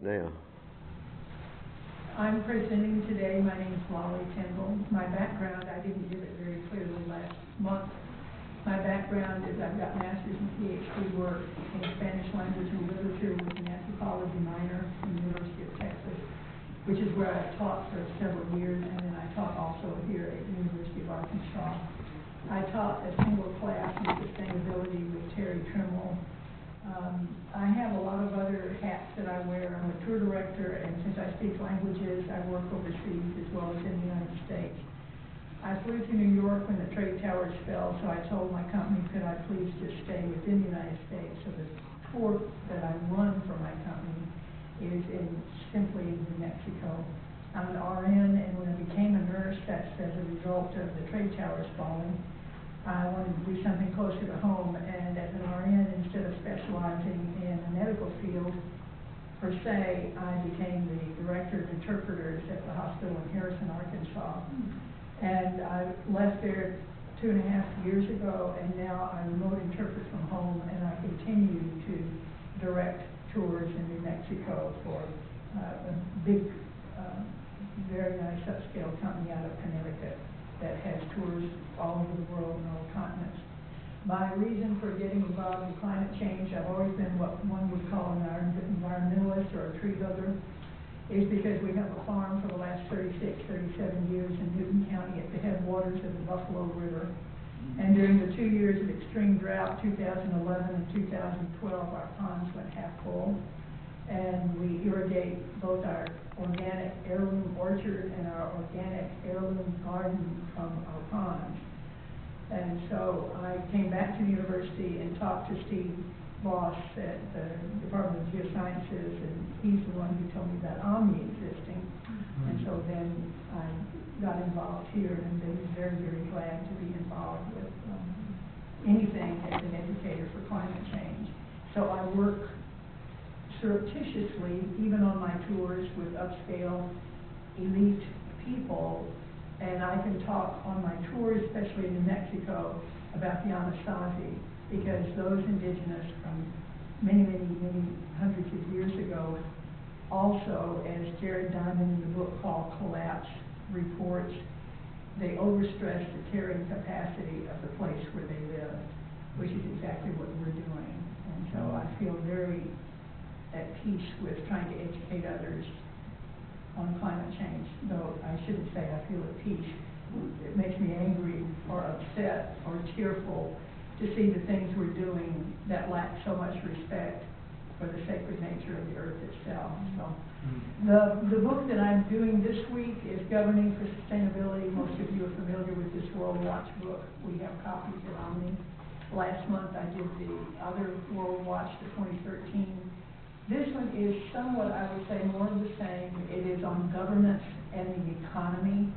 now. I'm presenting today. My name is Tindol. My background, I didn't give it very clearly last month. My background is I've got master's and PhD work in Spanish language and literature with an anthropology minor from the University of Texas, which is where I've taught for several years, and then I taught also here at the University of Arkansas. I taught a single class in sustainability with Terry Trimble. I have a lot of other hats that I wear. I'm a tour director, and since I speak languages, I work overseas as well as in the United States. I flew to New York when the trade towers fell, so I told my company, could I please just stay within the United States? So the tour that I run for my company is simply in New Mexico. I'm an RN, and when I became a nurse, that's as a result of the trade towers falling. I wanted to do something closer to home, and as an RN, instead of specializing in a medical field per se, I became the director of interpreters at the hospital in Harrison, Arkansas. And I left there 2.5 years ago, and now I remote interpret from home, and I continue to direct tours in New Mexico for a big, very nice upscale company out of Connecticut that has tours all over the world and all continents. My reason for getting involved in climate change, I've always been what one would call an environmentalist or a tree hugger, is because we have a farm for the last 36, 37 years in Newton County at the headwaters of the Buffalo River. And during the 2 years of extreme drought, 2011 and 2012, our ponds went half full. And we irrigate both our organic heirloom orchard and our organic heirloom garden from our ponds. And so I came back to the university and talked to Steve Boss at the Department of Geosciences, and he's the one who told me about OMNI existing. And so then I got involved here, and been very, very glad to be involved with anything as an educator for climate change. So I work surreptitiously, even on my tours, with upscale elite people, and I can talk on my tours, especially in New Mexico, about the Anasazi, because those indigenous from many, many, many hundreds of years ago also, as Jared Diamond in the book called Collapse reports, they overstressed the carrying capacity of the place where they lived, which is exactly what we're doing. And so I feel very at peace with trying to educate others on climate change, though I shouldn't say I feel at peace. It makes me angry or upset or tearful to see the things we're doing that lack so much respect for the sacred nature of the earth itself. So the book that I'm doing this week is Governing for Sustainability. Most of you are familiar with this World Watch book. We have copies at OMNI. Last month I did the other World Watch, the 2013. This one is somewhat, I would say, more of the same. It is on governance and the economy.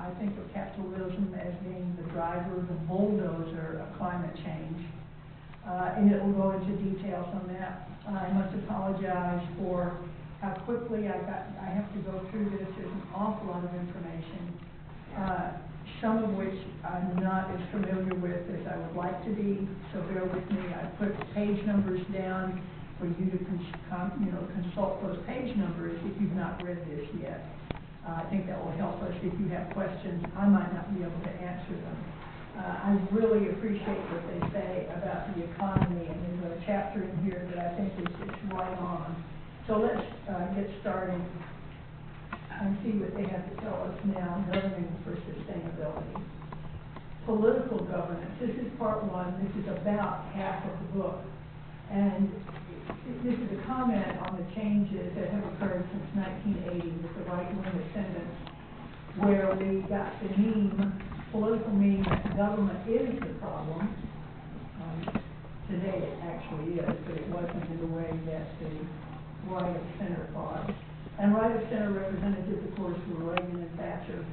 I think of capitalism as being the driver, the bulldozer of climate change. And it will go into details on that. I must apologize for how quickly I have to go through this. There's an awful lot of information, some of which I'm not as familiar with as I would like to be, so bear with me. I put page numbers down for you to consult those page numbers if you've not read this yet. I think that will help us. If you have questions, I might not be able to answer them. I really appreciate what they say about the economy, and there's a chapter in here that I think is just right on. So let's get started and see what they have to tell us now, governing for sustainability. Political governance. This is part one. This is about half of the book. And this is a comment on the changes that have occurred since 1980 with the right-wing ascendants, where we got the political meme that government is the problem. Today it actually is, but it wasn't in the way that the right of center thought. And right of center representatives, of course, were Reagan and Thatcher.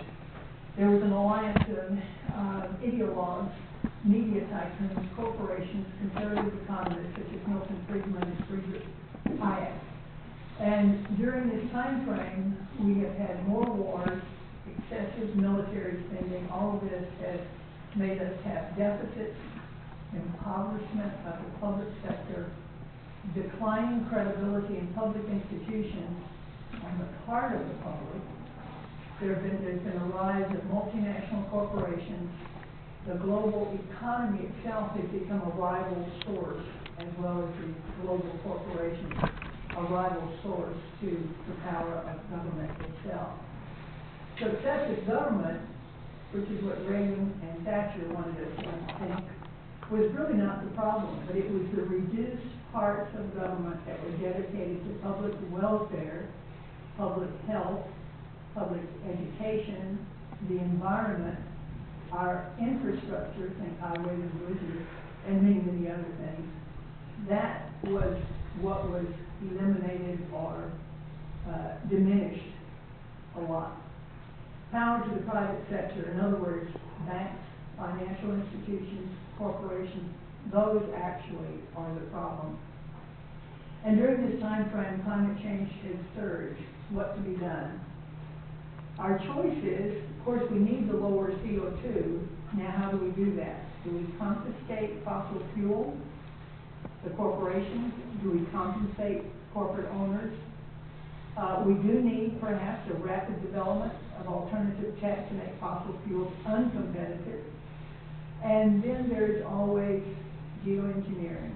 There was an alliance of ideologues, media tycoons, corporations, conservative economists such as Milton Friedman and Friedrich Hayek. And during this time frame, we have had more wars, excessive military spending. All of this has made us have deficits, impoverishment of the public sector, declining credibility in public institutions on the part of the public. There's been a rise of multinational corporations. The global economy itself has become a rival source, as well as the global corporations, a rival source to the power of government itself. Successive government, which is what Reagan and Thatcher wanted us to think, was really not the problem, but it was the reduced parts of government that were dedicated to public welfare, public health, public education, the environment, our infrastructure, think highways and bridges, and many, many other things. That was what was eliminated or diminished a lot. Power to the private sector, in other words, banks, financial institutions, corporations, those actually are the problem. And during this time frame, climate change has surged. What to be done? Our choice is, of course, we need to lower CO2. Now, how do we do that? Do we confiscate fossil fuel, the corporations? Do we compensate corporate owners? We do need, perhaps, a rapid development of alternative tech to make fossil fuels uncompetitive. And then there's always geoengineering.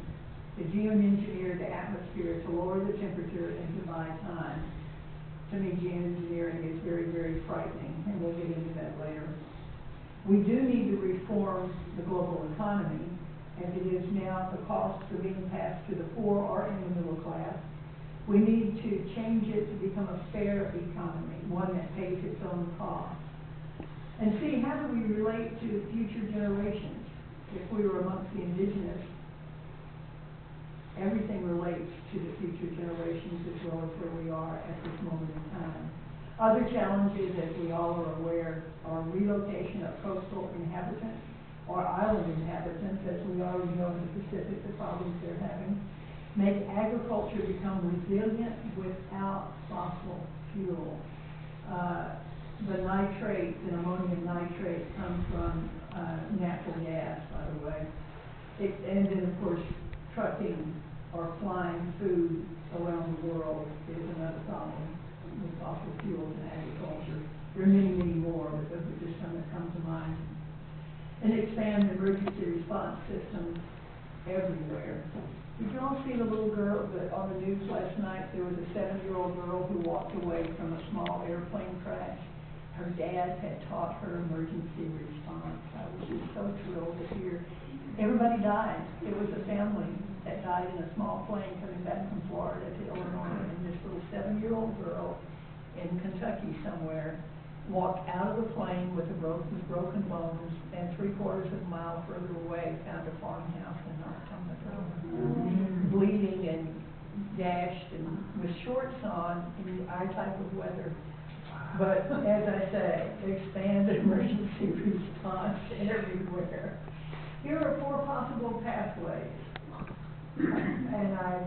To geoengineer the atmosphere to lower the temperature and to buy time. To me, geoengineering is very, very frightening, and we'll get into that later. We do need to reform the global economy. As it is now, the costs are being passed to the poor or in the middle class. We need to change it to become a fair economy, one that pays its own costs. And see, how do we relate to future generations? If we were amongst the indigenous, everything relates to the future generations as well as where we are at this moment in time. Other challenges, as we all are aware, are relocation of coastal inhabitants or island inhabitants, as we already know in the Pacific, the problems they're having. Make agriculture become resilient without fossil fuel. The nitrates and ammonium nitrate come from natural gas, by the way. And then, of course, trucking or flying food around the world is another problem with fossil fuels and agriculture. There are many, many more, but those are just some that come to mind. And expand emergency response systems everywhere. Did you all see the little girl on the news last night? There was a 7-year-old girl who walked away from a small airplane crash. Her dad had taught her emergency response. I was just so thrilled to hear. Everybody died. It was a family that died in a small plane coming back from Florida to Illinois, and this little 7-year-old girl in Kentucky somewhere walked out of the plane with broken bones, and 3/4 of a mile further away found a farmhouse and knocked on the door, bleeding and gashed and with shorts on in our type of weather. But as I say, expand emergency response everywhere. Here are 4 possible pathways. And I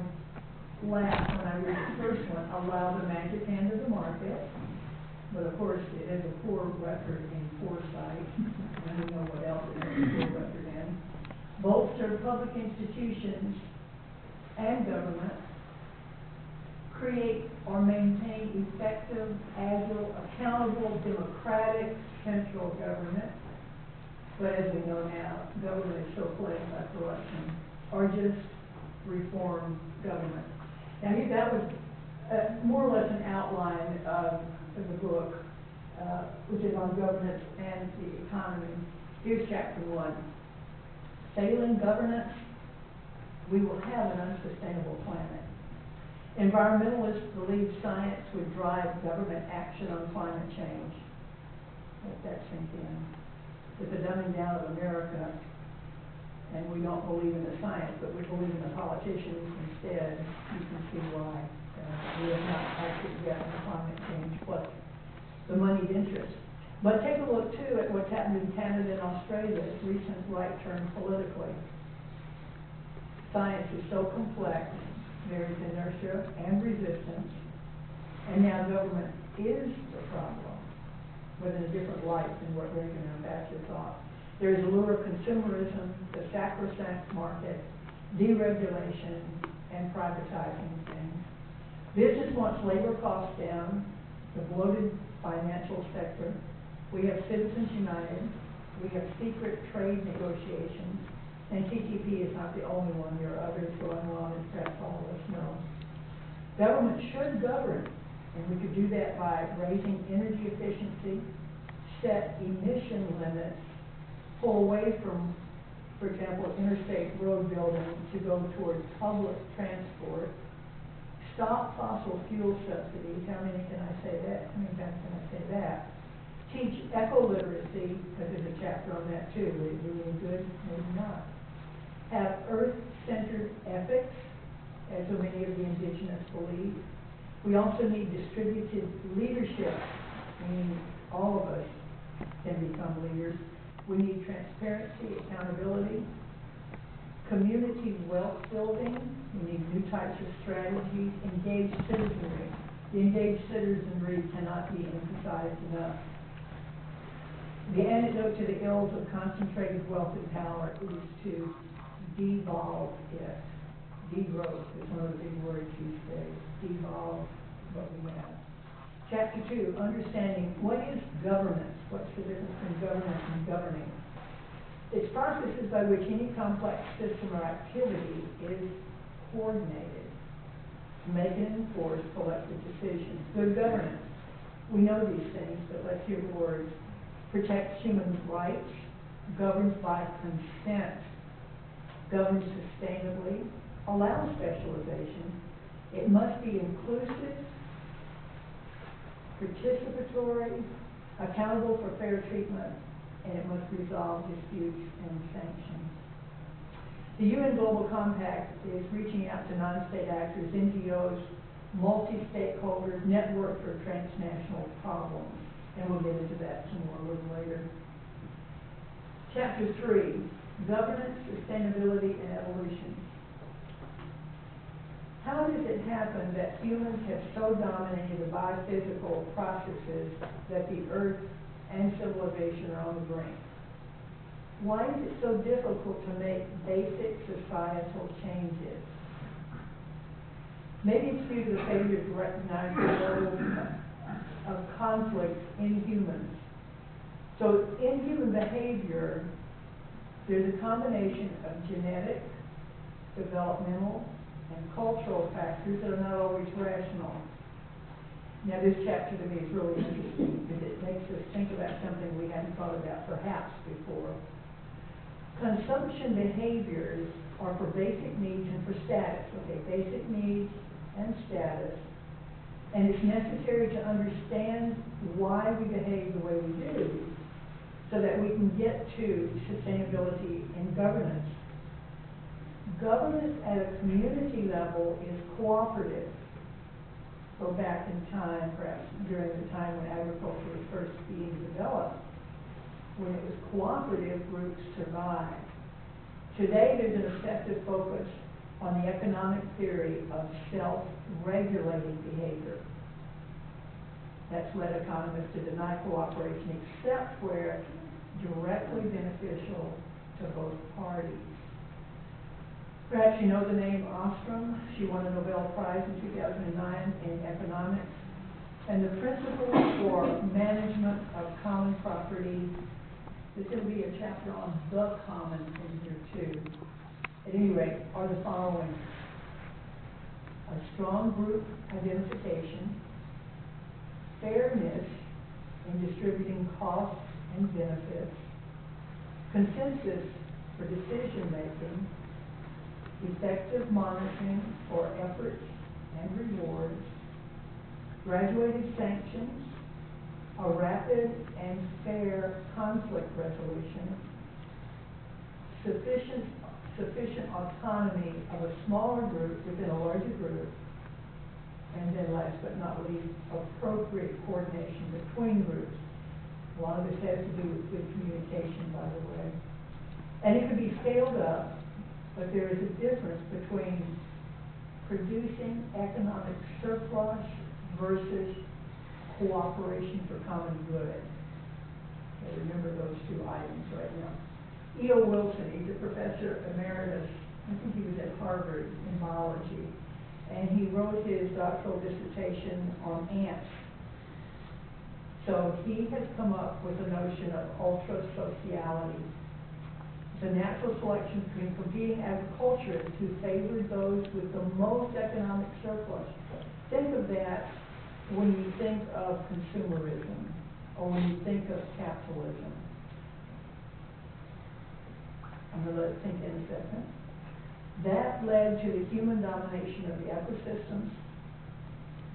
laughed when I read the first one, allow the magic hand of the market. But of course, it is a poor record in foresight, and we know what else it is a poor record in. Bolster public institutions and government. Create or maintain effective, agile, accountable, democratic central government. But as we know now, government is so plagued by corruption. Or just reform government. Now, that was more or less an outline of the book, which is on governance and the economy. Here's chapter 1. Failing governance, we will have an unsustainable planet. Environmentalists believe science would drive government action on climate change. Let that sink in. With the dumbing down of America, and we don't believe in the science, but we believe in the politicians instead, you can see why. We have not acted yet on climate change, plus the moneyed interest. But take a look, too, at what's happened in Canada and Australia, this recent right turn politically. Science is so complex, there is inertia and resistance, and now government is the problem, but in a different light than what Reagan and Thatcher thought. There's a lure of consumerism, the sacrosanct market, deregulation, and privatizing things. Business wants labor costs down, the bloated financial sector. We have Citizens United. We have secret trade negotiations. And TTP is not the only one. There are others going on, as perhaps all of us know. Government should govern, and we could do that by raising energy efficiency, set emission limits, pull away from, for example, interstate road building to go toward public transport, stop fossil fuel subsidies. How many can I say that? How many times can I say that? Teach eco-literacy, because there's a chapter on that too. Would it do any good? Maybe not. Have earth-centered ethics, as so many of the indigenous believe. We also need distributed leadership, meaning all of us can become leaders. We need transparency, accountability, community wealth building. We need new types of strategies, engaged citizenry. The engaged citizenry cannot be emphasized enough. The antidote to the ills of concentrated wealth and power is to devolve it. Degrowth is one of the big words these days. Devolve what we have. Chapter 2, understanding what is governance. What's the difference between governance and governing? It's processes by which any complex system or activity is coordinated to make and enforce collective decisions. Good governance. We know these things, but let's hear the words. Protects human rights, governs by consent, governs sustainably, allows specialization. It must be inclusive, participatory, accountable for fair treatment, and it must resolve disputes and sanctions. The UN Global Compact is reaching out to non-state actors, NGOs, multi-stakeholders, network for transnational problems. And we'll get into that some more a little later. Chapter 3, governance, sustainability, and evolution. How does it happen that humans have so dominated the biophysical processes that the earth and civilization are on the brink? Why is it so difficult to make basic societal changes? Maybe it's due to the failure to recognize the level of conflict in humans. So in human behavior, there's a combination of genetic, developmental, and cultural factors that are not always rational. Now this chapter to me is really interesting because it makes us think about something we hadn't thought about perhaps before. Consumption behaviors are for basic needs and for status. Okay, basic needs and status. And it's necessary to understand why we behave the way we do so that we can get to sustainability and governance. Governance at a community level is cooperative. Go back in time, perhaps during the time when agriculture was first being developed. When it was cooperative, groups survived. Today there's an obsessive focus on the economic theory of self-regulating behavior. That's led economists to deny cooperation except where it's directly beneficial to both parties. Perhaps you know the name Ostrom. She won a Nobel Prize in 2009 in economics. And the principles for management of common property, there's going to be a chapter on the common in here too. At any rate, are the following. A strong group identification, fairness in distributing costs and benefits, consensus for decision making, effective monitoring for efforts and rewards, graduated sanctions, a rapid and fair conflict resolution, sufficient autonomy of a smaller group within a larger group, and then last but not least, appropriate coordination between groups. A lot of this has to do with good communication, by the way. And it can be scaled up, but there is a difference between producing economic surplus versus cooperation for common good. Okay, remember those two items right now. E.O. Wilson, he's a professor emeritus I think he was at Harvard in biology, and he wrote his doctoral dissertation on ants. So he has come up with the notion of ultrasociality. It's a natural selection between competing agriculturists who favored those with the most economic surplus. Think of that when you think of consumerism, or when you think of capitalism. I'm going to let it sink in a second. That led to the human domination of the ecosystems,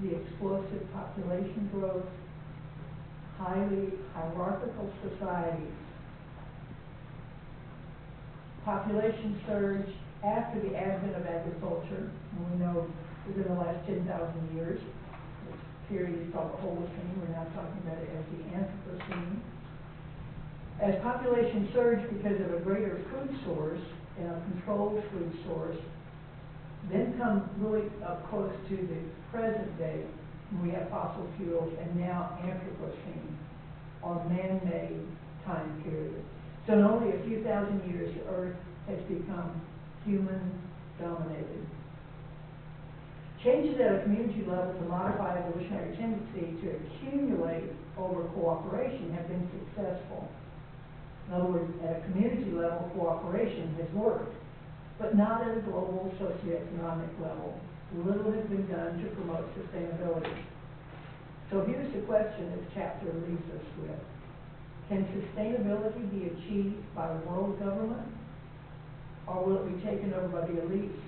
the explosive population growth, highly hierarchical societies, population surge after the advent of agriculture, and we know within the last 10,000 years, this period is called the Holocene. We're now talking about it as the Anthropocene. As population surged because of a greater food source and a controlled food source, then come really up close to the present day, when we have fossil fuels, and now Anthropocene, or man-made time period. So in only a few thousand years, the Earth has become human-dominated. Changes at a community level to modify evolutionary tendency to accumulate over cooperation have been successful. In other words, at a community level, cooperation has worked, but not at a global socioeconomic level. Little has been done to promote sustainability. So here's the question this chapter leaves us with. Can sustainability be achieved by world government, or will it be taken over by the elites,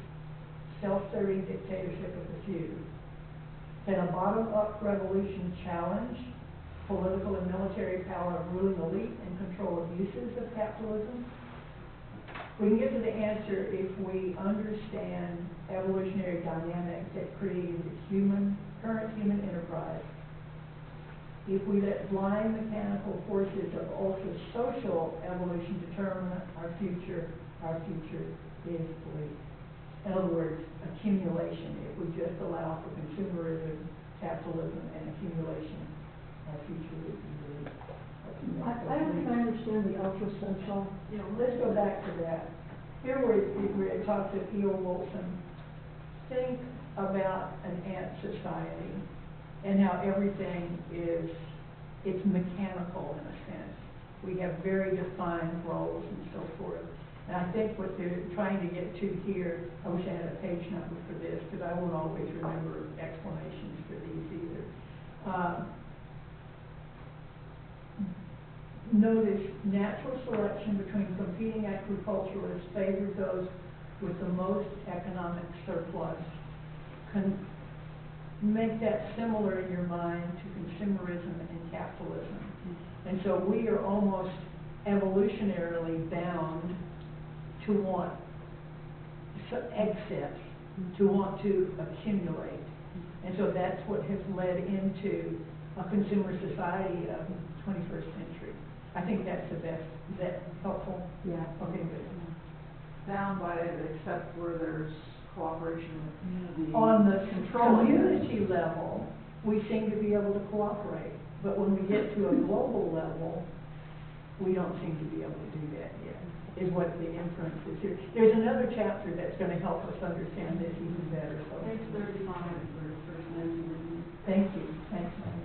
self-serving dictatorship of the few? Can a bottom-up revolution challenge political and military power of ruling elite and control abuses of capitalism? We can get to the answer if we understand evolutionary dynamics that created the current human enterprise. If we let blind mechanical forces of ultra-social evolution determine our future is bleak. In other words, accumulation. If we just allow for consumerism, capitalism, and accumulation, our future would be bleak. I don't think I understand the ultra-social. Let's go back to that. Here where it talks of E.O. Wilson. Think about an ant society and how everything it's mechanical in a sense. We have very defined roles and so forth. And I think what they're trying to get to here, I wish I had a page number for this, because I won't always remember explanations for these either. Notice natural selection between competing agriculturalists favored those with the most economic surplus. Make that similar in your mind to consumerism and capitalism. And so we are almost evolutionarily bound to want excess, to want to accumulate. And so that's what has led into a consumer society of the 21st century. I think that's the best. Is that helpful? Yeah. Okay, good. Bound by it, except where there's cooperation in the community. On the controlling community level, we seem to be able to cooperate. But when we get to a global level, we don't seem to be able to do that yet, is what the inference is here. There's another chapter that's going to help us understand this even better. So Page 35 for First Amendment. thank you. Thanks, Mary.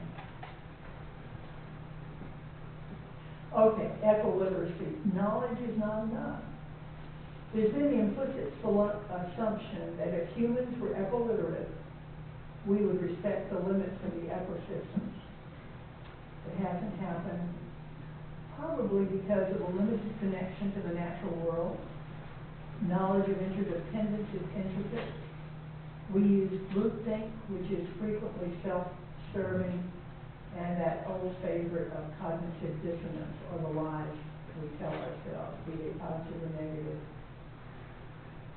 Okay, eco-literacy. Knowledge is not enough. There's been the implicit assumption that if humans were eco-literate, we would respect the limits of the ecosystems. It hasn't happened, probably because of a limited connection to the natural world. Knowledge of interdependence is intricate. We use groupthink, which is frequently self-serving, and that old favorite of cognitive dissonance, or the lies we tell ourselves, be they positive or negative.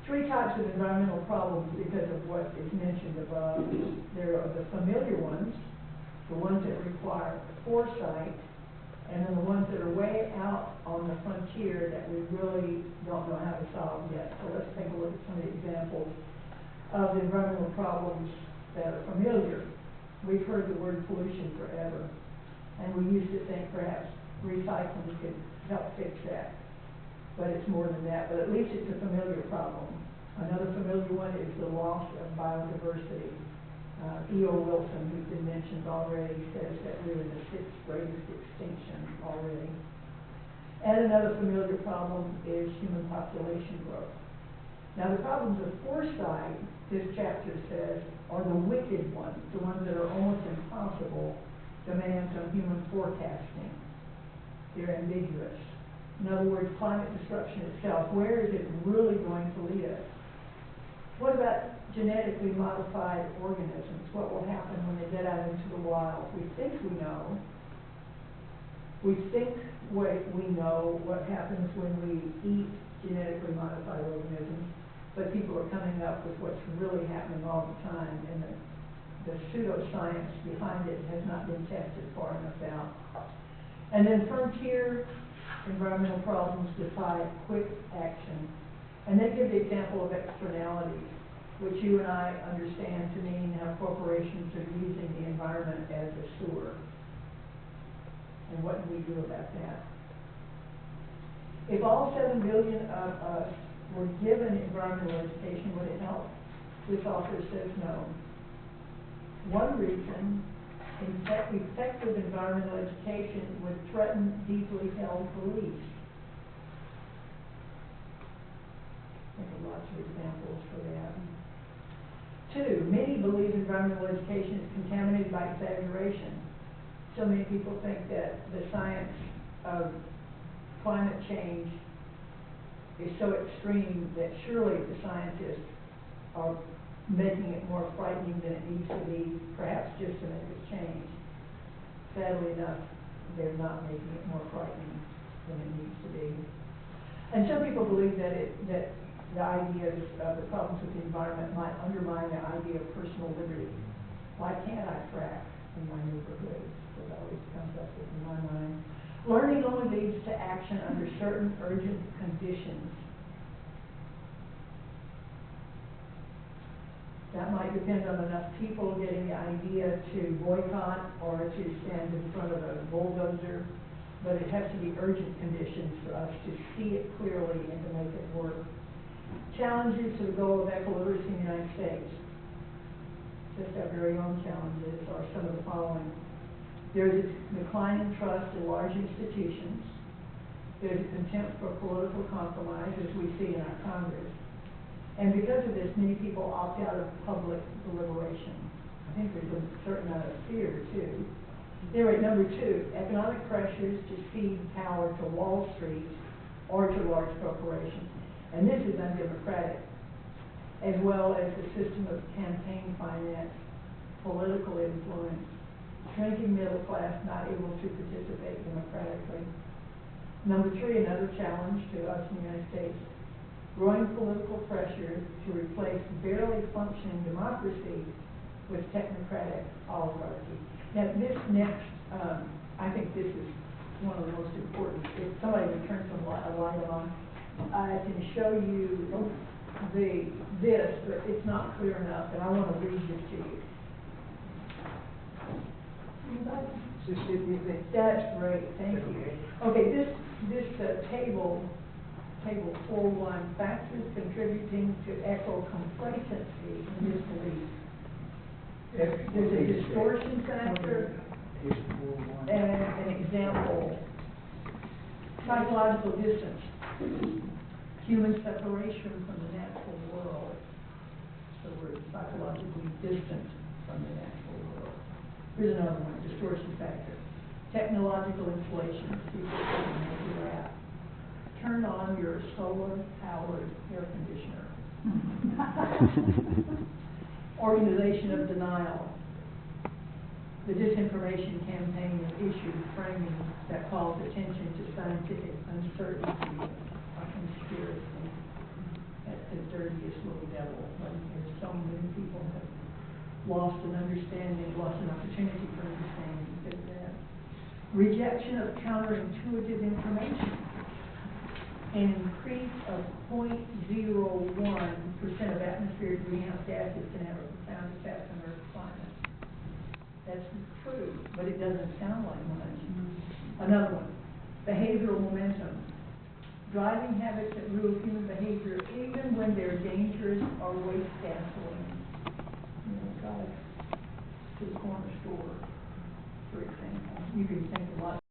Three types of environmental problems because of what is mentioned above. There are the familiar ones, the ones that require foresight, and then the ones that are way out on the frontier that we really don't know how to solve yet. So let's take a look at some of the examples of the environmental problems that are familiar. We've heard the word pollution forever, and we used to think perhaps recycling could help fix that. but it's more than that, but at least it's a familiar problem. Another familiar one is the loss of biodiversity. E.O. Wilson, who's been mentioned already, says that we're in the 6th greatest extinction already. And another familiar problem is human population growth. Now the problems of foresight, this chapter says, are the wicked ones, the ones that are almost impossible, demands on human forecasting. They're ambiguous. In other words, climate destruction itself, where is it really going to lead us? What about genetically modified organisms? What will happen when they get out into the wild? We think we know. We think we know what happens when we eat genetically modified organisms, but people are coming up with what's really happening all the time, and the pseudoscience behind it has not been tested far enough out. And then frontier environmental problems defy quick action. And they give the example of externalities, which you and I understand to mean how corporations are using the environment as a sewer. And what do we do about that? If all 7 billion of us were given environmental education, would it help? This author says no. One reason, effective environmental education would threaten deeply held beliefs. I think of lots of examples for that. 2, many believe environmental education is contaminated by exaggeration. So many people think that the science of climate change is so extreme that surely the scientists are making it more frightening than it needs to be, perhaps just to make it change. Sadly enough, they're not making it more frightening than it needs to be. And some people believe that the ideas of the problems with the environment might undermine the idea of personal liberty. Why can't I frack in my neighborhood? That always comes up in my mind. Learning only leads to action under certain urgent conditions. That might depend on enough people getting the idea to boycott or to stand in front of a bulldozer, but it has to be urgent conditions for us to see it clearly and to make it work. Challenges to the goal of ecoliteracy in the United States. Just our very own challenges are some of the following. There is a declining trust in large institutions. There's a contempt for political compromise, as we see in our Congress. And because of this, many people opt out of public deliberation. I think there's a certain amount of fear, too. Anyway, number 2, economic pressures to cede power to Wall Street or to large corporations. And this is undemocratic, as well as the system of campaign finance, political influence, shrinking middle class not able to participate democratically. Number 3, another challenge to us in the United States, growing political pressure to replace barely functioning democracy with technocratic oligarchy. Now this next, I think this is one of the most important. If somebody would turn a light on, I can show you this, but it's not clear enough, and I want to read this to you. Anybody? That's great, thank you. Okay, this table 4.1, factors contributing to eco-complacency in this belief. There's a distortion factor and an example. Psychological distance. Human separation from the natural world. So we're psychologically distant from the natural world. Here's another one, distortion factor. Technological inflation. People can measure that. Turn on your solar-powered air conditioner. Organization of denial. The disinformation campaign and issue framing that calls attention to scientific uncertainty or conspiracy. That's the dirtiest little devil. There's so many people have lost an understanding, lost an opportunity for understanding because of that. Rejection of counterintuitive information. An increase of 0.01% of atmospheric greenhouse gases can have a profound effect on Earth's climate. That's true, but it doesn't sound like much. Another one, behavioral momentum. driving habits that rule human behavior, even when they're dangerous or waste gasoline. You know, drive to the corner store, for example. You can think of lots